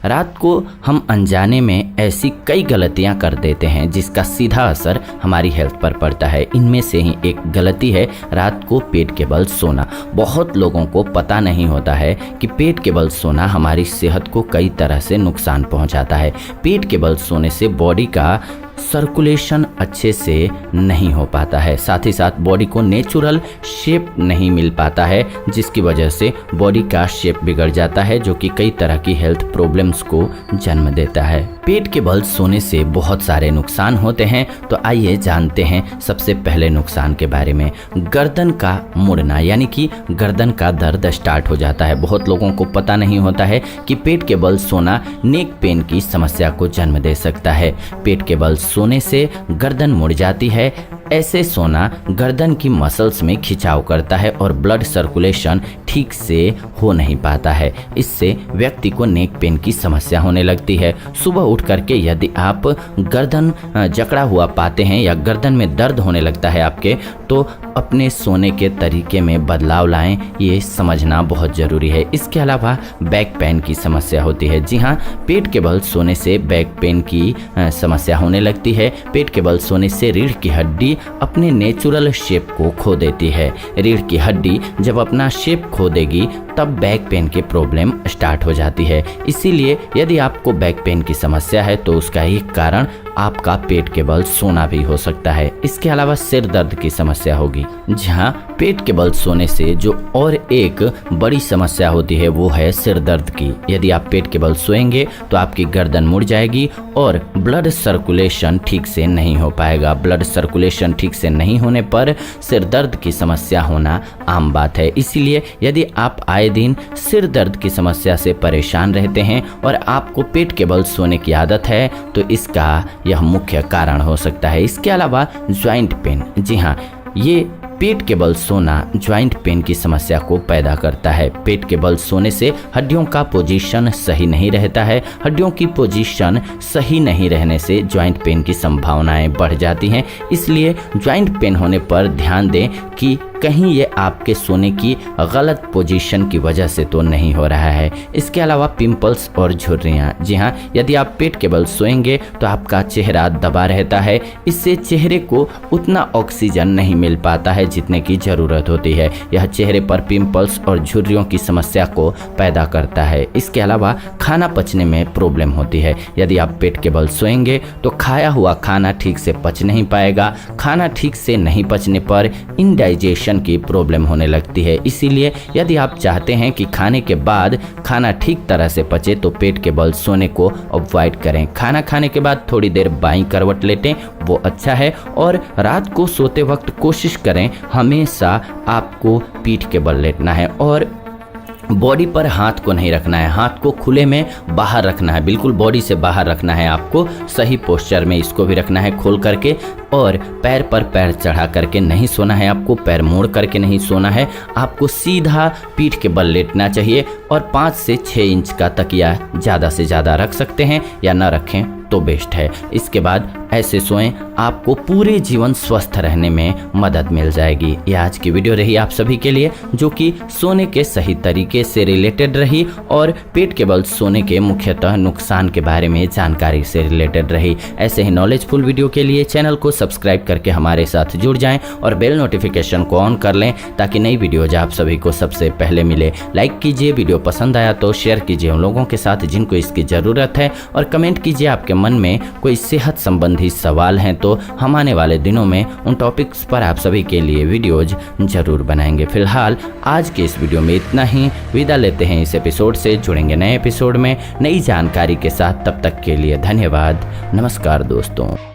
रात को हम अनजाने में ऐसी कई गलतियां कर देते हैं जिसका सीधा असर हमारी हेल्थ पर पड़ता है। इनमें से ही एक गलती है रात को पेट के बल सोना। बहुत लोगों को पता नहीं होता है कि पेट के बल सोना हमारी सेहत को कई तरह से नुकसान पहुंचाता है। पेट के बल सोने से बॉडी का सर्कुलेशन अच्छे से नहीं हो पाता है, साथ ही साथ बॉडी को नेचुरल शेप नहीं मिल पाता है, जिसकी वजह से बॉडी का शेप बिगड़ जाता है, जो कि कई तरह की हेल्थ प्रॉब्लम्स को जन्म देता है। पेट के बल सोने से बहुत सारे नुकसान होते हैं, तो आइए जानते हैं सबसे पहले नुकसान के बारे में। गर्दन का मुड़ना, यानी कि गर्दन का दर्द स्टार्ट हो जाता है। बहुत लोगों को पता नहीं होता है कि पेट के बल सोना नेक पेन की समस्या को जन्म दे सकता है। पेट के बल सोने से गर्दन मुड़ जाती है। ऐसे सोना गर्दन की मसल्स में खिंचाव करता है और ब्लड सर्कुलेशन ठीक से हो नहीं पाता है। इससे व्यक्ति को नेक पेन की समस्या होने लगती है। सुबह उठ करके यदि आप गर्दन जकड़ा हुआ पाते हैं या गर्दन में दर्द होने लगता है आपके, तो अपने सोने के तरीके में बदलाव लाएं, ये समझना बहुत ज़रूरी है। इसके अलावा बैक पेन की समस्या होती है। जी हाँ, पेट के बल सोने से बैक पेन की समस्या होने लगती है। पेट के बल सोने से रीढ़ की हड्डी अपने नेचुरल शेप को खो देती है। रीढ़ की हड्डी जब अपना शेप खो देगी तब बैक पेन के प्रॉब्लम स्टार्ट हो जाती है। इसीलिए यदि आपको बैक पेन की समस्या है तो उसका एक कारण आपका पेट के बल सोना भी हो सकता है। इसके अलावा सिर दर्द की समस्या होगी। जहां पेट के बल सोने से जो और एक बड़ी समस्या होती है वो है सिर दर्द की। यदि आप पेट के बल सोएंगे तो आपकी गर्दन मुड़ जाएगी और ब्लड सर्कुलेशन ठीक से नहीं हो पाएगा। ब्लड सर्कुलेशन ठीक से नहीं होने पर सिर दर्द की समस्या होना आम बात है। इसीलिए यदि आप आए दिन सिर दर्द की समस्या से परेशान रहते हैं और आपको पेट के बल सोने की आदत है तो इसका यह मुख्य कारण हो सकता है। इसके अलावा ज्वाइंट पेन, जी हाँ, ये पेट के बल सोना ज्वाइंट पेन की समस्या को पैदा करता है। पेट के बल सोने से हड्डियों का पोजीशन सही नहीं रहता है। हड्डियों की पोजीशन सही नहीं रहने से ज्वाइंट पेन की संभावनाएं बढ़ जाती हैं। इसलिए ज्वाइंट पेन होने पर ध्यान दें कि कहीं ये आपके सोने की गलत पोजीशन की वजह से तो नहीं हो रहा है। इसके अलावा पिंपल्स और झुर्रियाँ, जी हाँ, यदि आप पेट के बल सोएंगे तो आपका चेहरा दबा रहता है। इससे चेहरे को उतना ऑक्सीजन नहीं मिल पाता है जितने की ज़रूरत होती है। यह चेहरे पर पिंपल्स और झुर्रियों की समस्या को पैदा करता है। इसके अलावा खाना पचने में प्रॉब्लम होती है। यदि आप पेट के बल सोएंगे तो खाया हुआ खाना ठीक से पच नहीं पाएगा। खाना ठीक से नहीं पचने पर इनडाइजेशन की प्रॉब्लम होने लगती है। इसीलिए यदि आप चाहते हैं कि खाने के बाद खाना ठीक तरह से पचे तो पेट के बल सोने को अवॉइड करें। खाना खाने के बाद थोड़ी देर बाईं करवट लेटें, वो अच्छा है। और रात को सोते वक्त कोशिश करें हमेशा आपको पीठ के बल लेटना है और बॉडी पर हाथ को नहीं रखना है। हाथ को खुले में बाहर रखना है, बिल्कुल बॉडी से बाहर रखना है। आपको सही पोस्चर में इसको भी रखना है, खोल करके। और पैर पर पैर चढ़ा करके नहीं सोना है आपको, पैर मोड़ करके नहीं सोना है। आपको सीधा पीठ के बल लेटना चाहिए और 5 से 6 इंच का तकिया ज़्यादा से ज़्यादा रख सकते हैं या ना रखें तो बेस्ट है। इसके बाद ऐसे सोएं, आपको पूरे जीवन स्वस्थ रहने में मदद मिल जाएगी। ये आज की वीडियो रही आप सभी के लिए, जो कि सोने के सही तरीके से रिलेटेड रही और पेट के बल सोने के मुख्यतः नुकसान के बारे में जानकारी से रिलेटेड रही। ऐसे ही नॉलेजफुल वीडियो के लिए चैनल को सब्सक्राइब करके हमारे साथ जुड़ जाएं और बेल नोटिफिकेशन को ऑन कर लें ताकि नई वीडियोज आप सभी को सबसे पहले मिले। लाइक कीजिए, वीडियो पसंद आया तो शेयर कीजिए उन लोगों के साथ जिनको इसकी ज़रूरत है और कमेंट कीजिए आपके मन में कोई सेहत संबंधी सवाल हैं तो हम आने वाले दिनों में उन टॉपिक्स पर आप सभी के लिए वीडियोज जरूर बनाएंगे। फिलहाल आज के इस वीडियो में इतना ही। विदा लेते हैं इस एपिसोड से, जुड़ेंगे नए एपिसोड में नई जानकारी के साथ। तब तक के लिए धन्यवाद। नमस्कार दोस्तों।